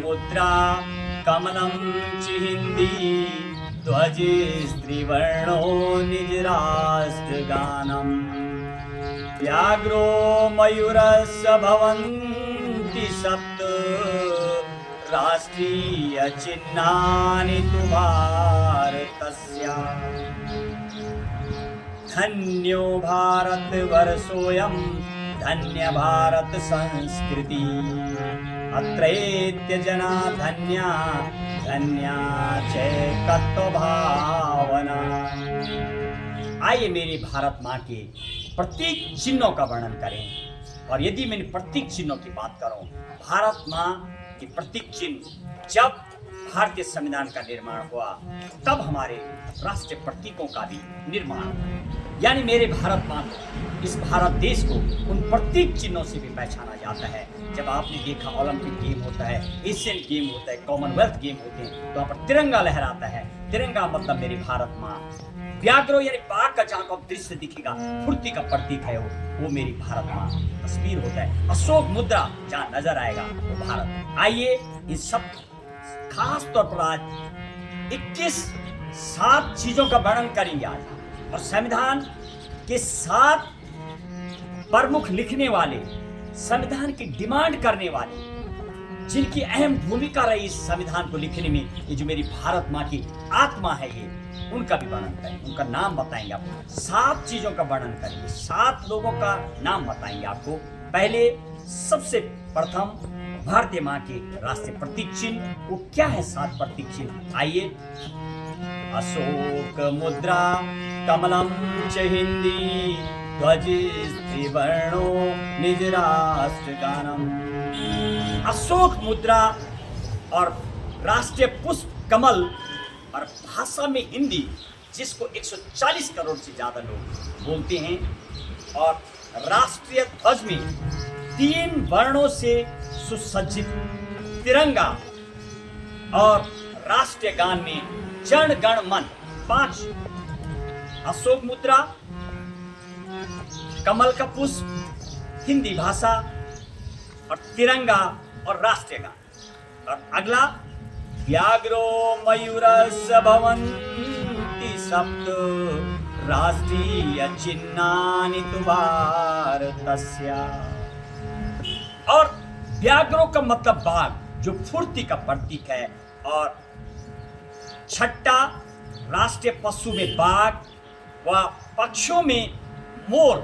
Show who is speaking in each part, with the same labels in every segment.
Speaker 1: मुद्रा कमलं चिहिन्दी ध्वजस्त्रिवर्णो निज राष्ट्रगानम् व्याघ्रो मयूरस्य भवन्ति सप्त राष्ट्रीय चिह्नानि तु भारतस्य धन्यो भारतवर्षोऽयं धन्य भारत संस्कृति अत्रैत्य जना धन्या धन्या चैकत्व भावना। आइए मेरी भारत माँ के प्रतीक चिन्हों का वर्णन करें। और यदि मैंने प्रतीक चिन्हों की बात करूं, भारत माँ के प्रतीक चिन्ह जब भारतीय संविधान का निर्माण हुआ तब हमारे राष्ट्रीय प्रतीकों का भी निर्माण हुआ। यानी मेरे भारत माँ को, इस भारत देश को उन प्रतीक चिन्हों से भी पहचाना जाता है। जब आपने देखा ओलंपिक गेम होता है, एशियन गेम होता है, कॉमनवेल्थ गेम होते हैं, तो वहाँ पर तिरंगा लहराता है। तिरंगा मतलब मेरी भारत माँ। व्याघ्रो यानी बाघ का जहाँ को दृश्य दिखेगा, फुर्ती का प्रतीक है वो मेरी भारत माँ तस्वीर होता है। अशोक मुद्रा जहाँ नजर आएगा वो भारत। आइए इन सब खास तौर पर आज 7 चीजों का वर्णन करेंगे आज। और संविधान के 7 प्रमुख लिखने वाले, संविधान की डिमांड करने वाले, जिनकी अहम भूमिका रही इस संविधान को लिखने में, ये जो मेरी भारत माँ की आत्मा है, ये उनका भी वर्णन करेंगे, उनका नाम बताएंगे आपको। 7 चीजों का वर्णन करेंगे, 7 लोगों का नाम बताएंगे आपको। पहले सबसे प्रथम भारतीय माँ के राष्ट्रीय प्रतीक चिन्ह, वो क्या है 7 प्रतीक चिन्ह, आइए। अशोक मुद्रा कमलम चिहिन्दी ध्वजस्त्रिवर्णो निज राष्ट्रगानम्। अशोक मुद्रा और राष्ट्रीय पुष्प कमल, और भाषा में हिंदी जिसको 140 करोड़ से ज्यादा लोग बोलते हैं, और राष्ट्रीय ध्वज में 3 वर्णों से सुसज्जित तिरंगा, और राष्ट्रीय गान में जन गण मन। 5 अशोक मुद्रा, कमल का पुष्प, हिंदी भाषा, और तिरंगा और राष्ट्रीय गान। और अगला व्याघ्रो मयूरस्य भवन्ति सप्त राष्ट्रीय चिह्नानि तु भारतस्य। और व्याघ्रों का मतलब बाघ, जो फुर्ती का प्रतीक है। और 6ठा राष्ट्रीय पशु में बाघ, व पक्षियों में मोर।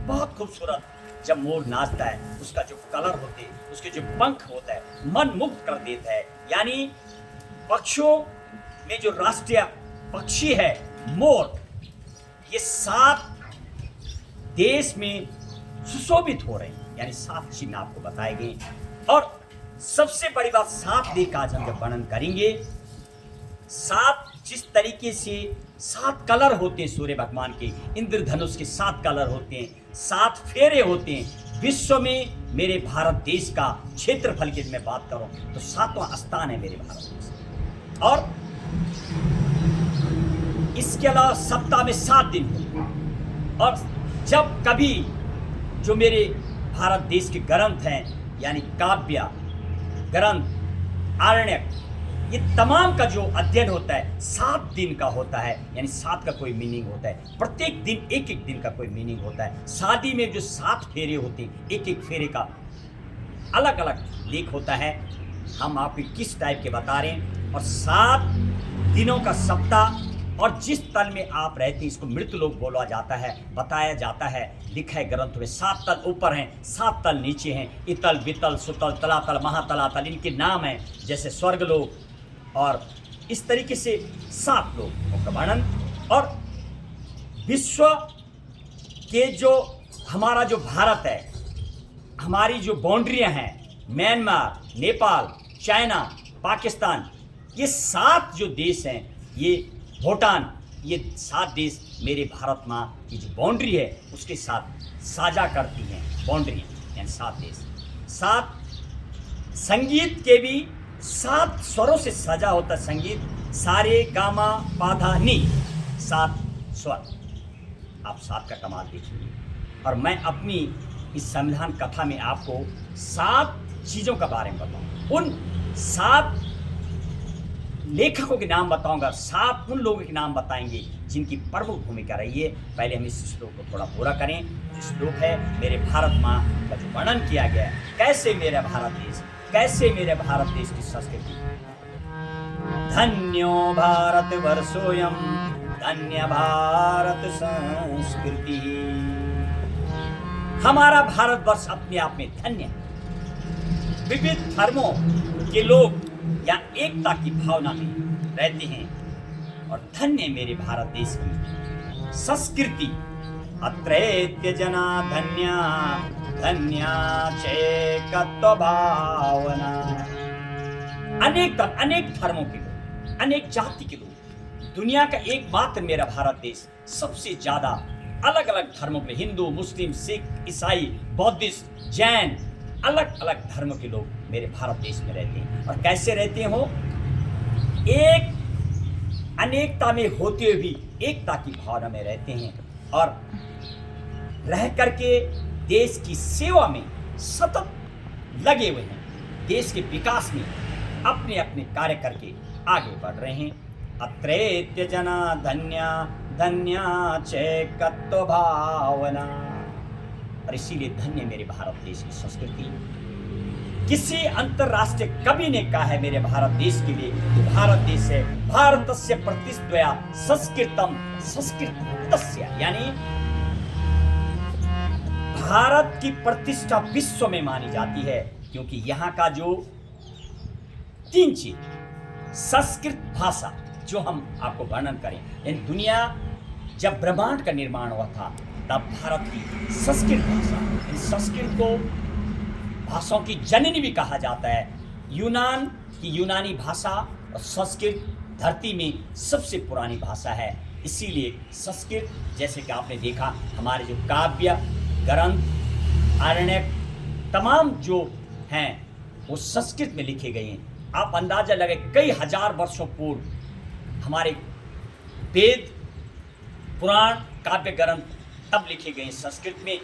Speaker 1: बहुत खूबसूरत, जब मोर नाचता है उसका जो कलर होते हैं, उसके जो पंख होता है, मन मुग्ध कर देता है। यानी पक्षियों में जो राष्ट्रीय पक्षी है मोर, ये 7 देश में सुशोभित हो रहे हैं। यानी 7 चिन्ह आपको बताए गए। और सबसे बड़ी बात, 7 देख आज हम जब वर्णन करेंगे, 7 जिस तरीके से 7 कलर होते हैं सूर्य भगवान के, इंद्रधनुष के 7 कलर होते हैं, 7 फेरे होते हैं। विश्व में मेरे भारत देश का क्षेत्रफल की मैं बात करूं तो 7वां स्थान है मेरे भारत देश। और इसके अलावा सप्ताह में 7 दिन होते हैं। और जब कभी जो मेरे भारत देश के ग्रंथ हैं, यानी काव्य ग्रंथ, आरण्यक, ये तमाम का जो अध्ययन होता है 7 दिन का होता है। यानी 7 का कोई मीनिंग होता है, प्रत्येक दिन एक दिन का कोई मीनिंग होता है। शादी में जो 7 फेरे होते हैं, एक फेरे का अलग अलग लेख होता है। हम आपको किस टाइप के बता रहे हैं। और 7 दिनों का सप्ताह, और जिस तल में आप रहते हैं इसको मृतलोक बोला जाता है, बताया जाता है, लिखा है ग्रंथ में। 7 तल ऊपर हैं, 7 तल नीचे हैं। इतल वितल सुतल तलातल महातलातल, इनके नाम हैं, जैसे स्वर्गलोक। और इस तरीके से 7 लोगों का वर्णन। और विश्व के जो हमारा जो भारत है, हमारी जो बाउंड्रियां हैं, म्यांमार, नेपाल, चाइना, पाकिस्तान, ये 7 जो देश हैं, ये भूटान, ये 7 देश मेरे भारत माँ की जो बाउंड्री है उसके साथ साझा करती हैं बाउंड्री, यानी 7 देश। 7 संगीत के भी 7 स्वरों से सजा होता है संगीत, सारे गामा पाधा नी, 7 स्वर। आप 7 का कमाल देखिए। और मैं अपनी इस संविधान कथा में आपको 7 चीज़ों के बारे में बताऊँ। उन 7 लेखकों के नाम बताऊंगा, 7 उन लोगों के नाम बताएंगे जिनकी प्रमुख भूमिका रही है। पहले हम इस श्लोक को थोड़ा पूरा करें। जो श्लोक है मेरे भारत माँ का जो वर्णन किया गया है, कैसे मेरे भारत देश की संस्कृति। धन्यो भारत वर्षोयम धन्य भारत संस्कृति। हमारा भारतवर्ष अपने आप में धन्य है। विविध धर्मों के लोग या एकता की भावना में रहते हैं और धन्य मेरे भारत देश की संस्कृति। अत्रैत्य जना धन्या धन्या चेकत्व भावना। अनेक धर्मों के लोग, अनेक जाति के लोग, दुनिया का एकमात्र मेरा भारत देश सबसे ज्यादा अलग अलग धर्मों के, हिंदू, मुस्लिम, सिख, ईसाई, बौद्धिस्ट, जैन, अलग अलग धर्मों के लोग मेरे भारत देश में रहते हैं। और कैसे रहते हो? एक अनेकता में होते हुए भी एकता की भावना में रहते हैं और रह करके देश की सेवा में सतत लगे हुए हैं। देश के विकास में अपने अपने कार्य करके आगे बढ़ रहे हैं। अत्रैत्य जना धन्या धन्या चैकत्व भावना। और इसीलिए धन्य मेरे भारत देश की संस्कृति। किसी अंतरराष्ट्रीय कवि ने कहा है मेरे भारत देश के लिए, तो भारत देश है भारतस्य प्रतिष्ठया संस्कृतम संस्कृतस्य, यानी भारत की प्रतिष्ठा विश्व में मानी जाती है, क्योंकि यहाँ का जो 3 चीज, संस्कृत भाषा जो हम आपको वर्णन करें, इन दुनिया जब ब्रह्मांड का निर्माण हुआ था तब भारत की संस्कृत भाषा, इन संस्कृत को भाषाओं की जननी भी कहा जाता है। यूनान की यूनानी भाषा और संस्कृत धरती में सबसे पुरानी भाषा है। इसीलिए संस्कृत, जैसे कि आपने देखा हमारे जो काव्य, ग्रंथ, आरण्यक तमाम जो हैं वो संस्कृत में लिखे गए हैं। आप अंदाजा लगे कई हजार वर्षों पूर्व हमारे वेद, पुराण, काव्य ग्रंथ तब लिखे गए संस्कृत में।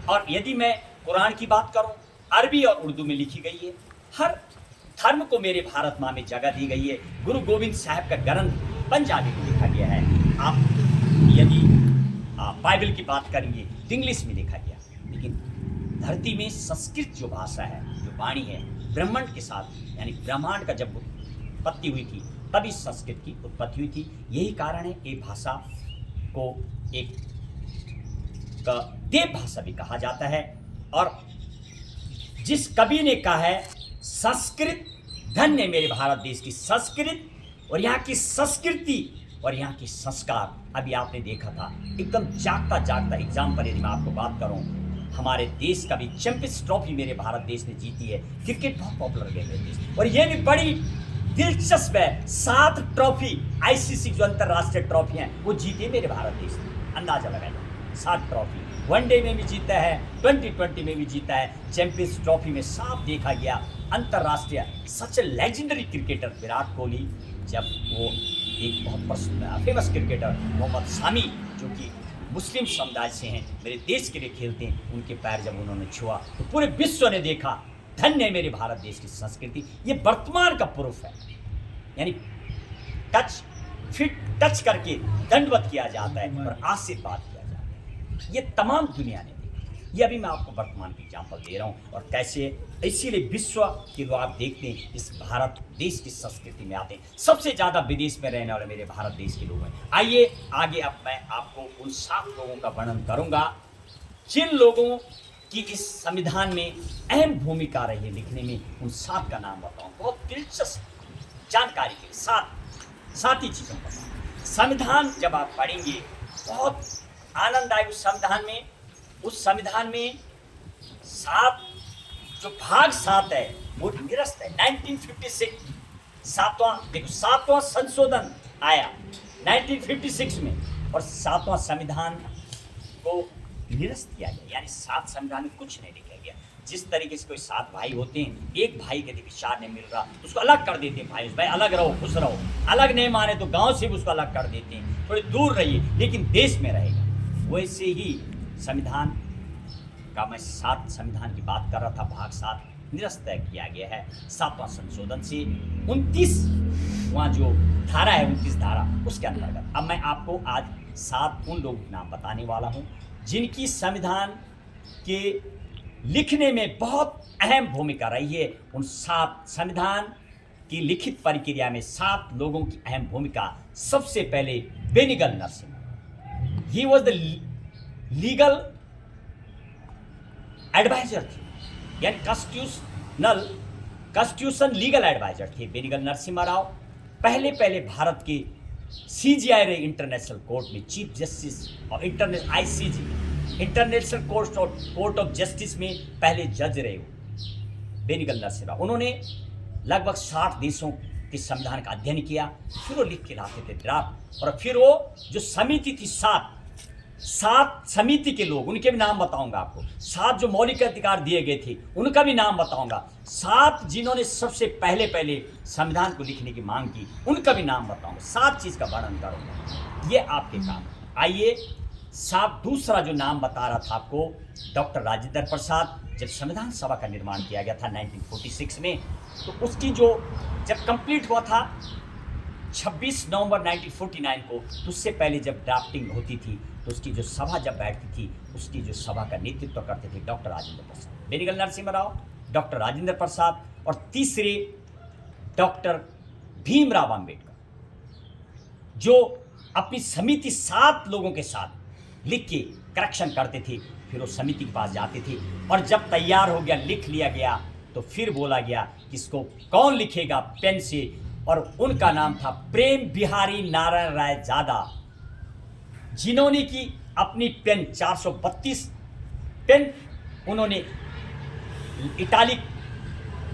Speaker 1: और यदि मैं कुरान की बात करूं, अरबी और उर्दू में लिखी गई है। हर धर्म को मेरे भारत माँ में जगह दी गई है। गुरु गोविंद साहब का ग्रंथ पंजाबी में लिखा गया है। आप यदि बाइबल की बात करेंगे तो इंग्लिश में लिखा गया। लेकिन धरती में संस्कृत जो भाषा है, जो वाणी है, ब्रह्मांड के साथ, यानी ब्रह्मांड का जब उत्पत्ति हुई थी तभी संस्कृत की उत्पत्ति हुई थी। यही कारण है ये भाषा को एक देव भाषा भी कहा जाता है। और जिस कवि ने कहा है संस्कृत धन्य मेरे भारत देश की संस्कृत और यहाँ की संस्कृति और यहाँ की संस्कार। अभी आपने देखा था एकदम जागता जागता एग्जाम्पल, यदि मैं आपको बात करूं, हमारे देश का भी चैंपियंस ट्रॉफी मेरे भारत देश ने जीती है। क्रिकेट बहुत पॉपुलर गेम है देश, और ये भी बड़ी दिलचस्प है। 7 ट्रॉफी आईसीसी जो अंतरराष्ट्रीय ट्रॉफी हैं वो जीते मेरे भारत देश ने। अंदाजा लगाइए, 7 ट्रॉफी वनडे में भी जीता है, 2020 में भी जीता है। चैंपियंस ट्रॉफी में साफ देखा गया अंतरराष्ट्रीय सच ए लेजेंडरी क्रिकेटर विराट कोहली, जब वो एक बहुत फेमस क्रिकेटर मोहम्मद शामी जो कि मुस्लिम समुदाय से हैं, मेरे देश के लिए खेलते हैं, उनके पैर जब उन्होंने छुआ तो पूरे विश्व ने देखा धन्य है मेरे भारत देश की संस्कृति। ये वर्तमान का प्रूफ है, यानी टच करके दंडवत किया जाता है और आशीर्वाद किया जाता है। ये तमाम दुनिया ने देखा। ये अभी मैं आपको वर्तमान की एग्जाम्पल दे रहा हूँ। और कैसे, इसीलिए विश्व के लोग आप देखते हैं इस भारत देश की संस्कृति में आते हैं। सबसे ज़्यादा विदेश में रहने वाले मेरे भारत देश के लोग हैं। आइए आगे अब मैं आपको उन 7 लोगों का वर्णन करूँगा जिन लोगों की इस संविधान में अहम भूमिका रही है लिखने में। उन 7 का नाम बताऊँ, बहुत दिलचस्प जानकारी के साथ ही चीज़ों पर। संविधान जब आप पढ़ेंगे बहुत आनंद आए उस संविधान में 7 जो भाग 7 है वो निरस्त है। 1956 7वां संशोधन आया 1956 में, और 7वां संविधान को निरस्त किया गया, यानी 7 संविधान में कुछ नहीं लिखा गया। जिस तरीके से कोई 7 भाई होते हैं, एक भाई के विचार नहीं मिल रहा उसको अलग कर देते हैं, भाई अलग रहो, खुश रहो। अलग नहीं माने तो गांव से भी उसको अलग कर देते हैं, थोड़ी दूर रहिए लेकिन देश में रहेगा। वैसे ही संविधान का मैं 7 संविधान की बात कर रहा था, भाग 7 निरस्त किया गया है 7वां संशोधन से 29 वहाँ जो धारा है 29 धारा उसके अंतर्गत। अब मैं आपको आज 7 उन लोगों के नाम बताने वाला हूँ जिनकी संविधान के लिखने में बहुत अहम भूमिका रही है। उन 7 संविधान की लिखित प्रक्रिया में 7 लोगों की अहम भूमिका। सबसे पहले Benegal Narasimha, he was the legal adviser थे, यानी कॉन्स्टिट्यूशन लीगल एडवाइजर थे बेनिगल नरसिम्हा राव। पहले भारत के CJI रहे इंटरनेशनल कोर्ट में चीफ जस्टिस और ICJ international court of justice में पहले जज रहे हो बेनिगल नरसिम्हा। उन्होंने लगभग 60 देशों के संविधान का अध्ययन किया, फिर वो लिख के लाते थे ड्राफ्ट। और फिर वो जो समिति थी 7 समिति के लोग, उनके भी नाम बताऊंगा आपको। 7 जो मौलिक अधिकार दिए गए थे उनका भी नाम बताऊंगा। 7 जिन्होंने सबसे पहले संविधान को लिखने की मांग की उनका भी नाम बताऊंगा। 7 चीज का वर्णन करूंगा, ये आपके काम। आइए 7 दूसरा जो नाम बता रहा था आपको, डॉक्टर राजेंद्र प्रसाद। जब संविधान सभा का निर्माण किया गया था 1946 में, तो उसकी जो जब कंप्लीट हुआ था 26 नवंबर 1949 को, तो उससे पहले जब ड्राफ्टिंग होती थी तो उसकी जो सभा जब बैठती थी उसकी जो सभा का नेतृत्व करते थे डॉक्टर राजेंद्र प्रसाद। बेनिगल नरसिम्हा राव, डॉक्टर राजेंद्र प्रसाद और तीसरे डॉक्टर भीमराव अंबेडकर, जो अपनी समिति 7 लोगों के साथ लिख के करेक्शन करते थे। फिर वो समिति के पास जाते थे और जब तैयार हो गया, लिख लिया गया, तो फिर बोला गया कि इसको कौन लिखेगा पेन से, और उनका नाम था प्रेम बिहारी नारायण राय जादा, जिन्होंने की अपनी पेन 432 पेन उन्होंने इटालिक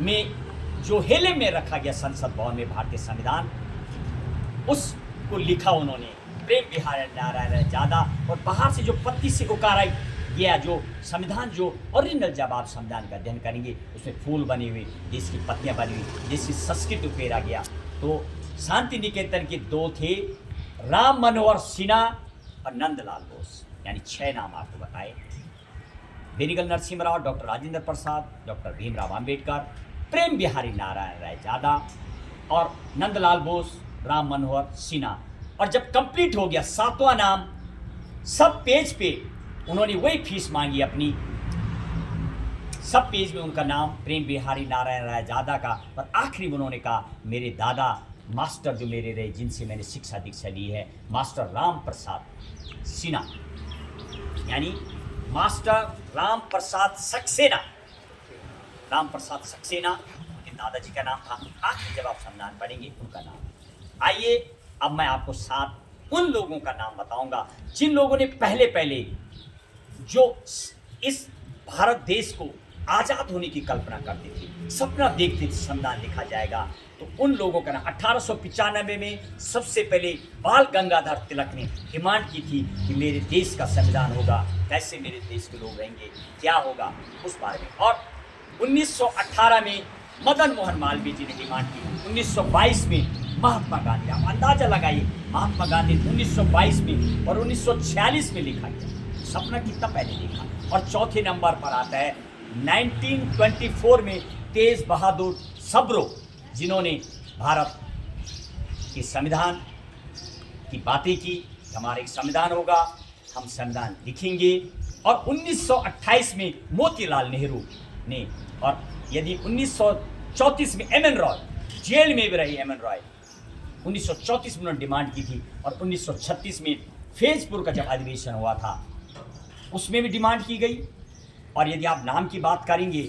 Speaker 1: में जो हेले में रखा गया संसद भवन में भारतीय संविधान, उसको लिखा उन्होंने प्रेम बिहारी नारायण राय जादा। और बाहर से जो पत्ती से उकारा गया जो संविधान, जो ओरिजिनल, जब आप संविधान का अध्ययन करेंगे उसमें फूल बने हुए, देश की पत्तियां बनी हुई, जैसे संस्कृत उकेरा गया। तो शांति निकेतन के 2 थे, राम मनोहर सिन्हा और नंदलाल बोस, यानी 6 नाम आपको बताए। बेनिगल नरसिम्हा राव, डॉक्टर राजेंद्र प्रसाद, डॉक्टर भीमराव अंबेडकर, प्रेम बिहारी नारायण राय जादा और नंदलाल बोस, राम मनोहर सिन्हा। और जब कंप्लीट हो गया 7वां नाम, सब पेज पे उन्होंने वही फीस मांगी अपनी, सब पेज में उनका नाम प्रेम बिहारी नारायण राय जादा का। और आखिरी में उन्होंने कहा मेरे दादा मास्टर जो मेरे रहे, जिनसे मैंने शिक्षा दीक्षा ली है, मास्टर राम प्रसाद सिन्हा, यानी मास्टर राम प्रसाद सक्सेना, राम प्रसाद सक्सेना उनके दादाजी का नाम था। आखिर जब आप संविधान पढ़ेंगे उनका नाम। आइए अब मैं आपको 7 उन लोगों का नाम बताऊंगा जिन लोगों ने पहले जो इस भारत देश को आज़ाद होने की कल्पना करते थे, सपना देखते थे संविधान लिखा जाएगा। तो उन लोगों का नाम 1895 में सबसे पहले बाल गंगाधर तिलक ने डिमांड की थी कि मेरे देश का संविधान होगा, कैसे मेरे देश के लोग रहेंगे, क्या होगा, उस बारे में। और 1918 में मदन मोहन मालवीय जी ने डिमांड की। 1922 में महात्मा गांधी, आप अंदाजा लगाइए, महात्मा गांधी 1922 में और 1946 में लिखा गया। सपना कितना पहले देखा। और चौथे नंबर पर आता है 1924 में तेज बहादुर सब्रो, जिन्होंने भारत के संविधान की बातें की, हमारा एक संविधान होगा, हम संविधान लिखेंगे। और 1928 में मोतीलाल नेहरू ने, और यदि 1934 में एम एन रॉय, जेल में भी रही एम एन रॉय, 1934 में उन्होंने डिमांड की थी। और 1936 में फैजपुर का जब अधिवेशन हुआ था उसमें भी डिमांड की गई। और यदि आप नाम की बात करेंगे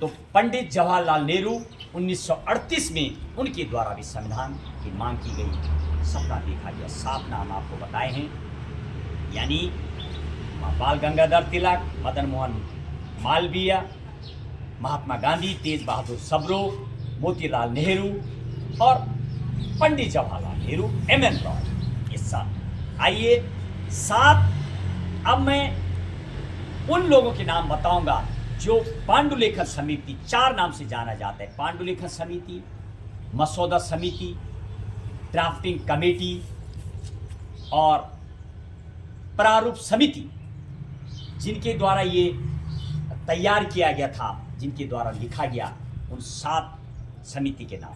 Speaker 1: तो पंडित जवाहरलाल नेहरू 1938 में उनके द्वारा भी संविधान की मांग की गई, सपना देखा गया। 7 नाम आपको बताए हैं, यानी बाल गंगाधर तिलक, मदन मोहन मालवीय, महात्मा गांधी, तेज बहादुर सब्रो, मोतीलाल नेहरू और पंडित जवाहरलाल नेहरू, एम एन रॉय, ये 7। आइए 7 अब मैं उन लोगों के नाम बताऊंगा जो पांडुलेखन समिति, 4 नाम से जाना जाता है, पांडुलेखन समिति, मसौदा समिति, ड्राफ्टिंग कमेटी और प्रारूप समिति, जिनके द्वारा ये तैयार किया गया था जिनके द्वारा लिखा गया उन 7 समिति के नाम।